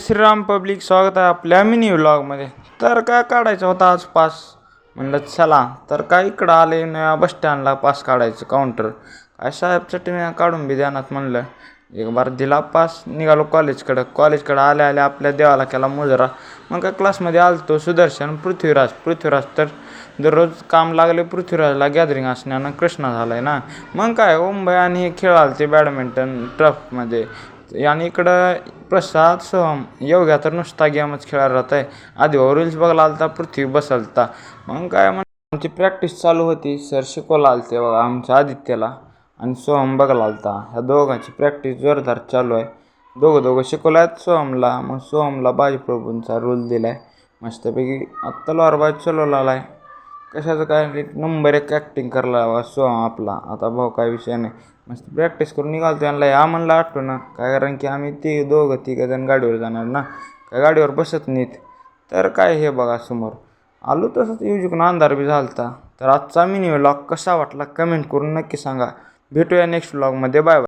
Shriram public, स्वागत आहे आपल्या मिनी व्लॉगमध्ये. तर काय काढायचा होता आज पास, म्हणलं चला. तर काय इकडं आले नया बस स्टँडला पास काढायचं काउंटर. काय साहेबसाठी मी काढून बी देण्यात म्हणलं. एक बार दिला पास, निघालो कॉलेजकडं आल्या आल्या आपल्या देवाला केला मुजरा. मग काय क्लासमध्ये आलतो सुदर्शन, पृथ्वीराज तर दररोज काम लागले पृथ्वीराजला गॅदरिंग असण्यानं कृष्णा झालाय ना. मग काय मुंबई आणि हे खेळ आलते बॅडमिंटन टर्फमध्ये. आणि इकडं प्रसाद सोहम योग्या तर नुसता गेमच खेळायला राहत आहे. आधी रील्स बघायला आलता, पृथ्वी बसलता. मग काय आमची प्रॅक्टिस चालू होती. सर शिकवला आलते बघा आमच्या आदित्यला आणि सोहम बघायला आलता. ह्या दोघांची प्रॅक्टिस जोरदार चालू आहे. दोघं शिकवलं आहेत सोहमला. मग सोहमला बाजीप्रभूंचा रोल दिला आहे मस्तपैकी. आत्ता तलवारबाज चलवला आहे. कशाचं काय नंबर एक ॲक्टिंग करला सोहम आपला. आता भाऊ काय विषय नाही, मस्त प्रॅक्टिस करून निघालतो. यांना या म्हणलं आठवण ना काय, कारण की आम्ही तिघं गाडीवर जाणार ना, काय गाडीवर बसत नाहीत. तर काय हे बघा समोर आलो. तसंच युजिकून अंधार बी झालता. तर आजचा मिनी व्लॉग कसा वाटला कमेंट करून नक्की सांगा. भेटूया नेक्स्ट व्लॉगमध्ये. Bye bye.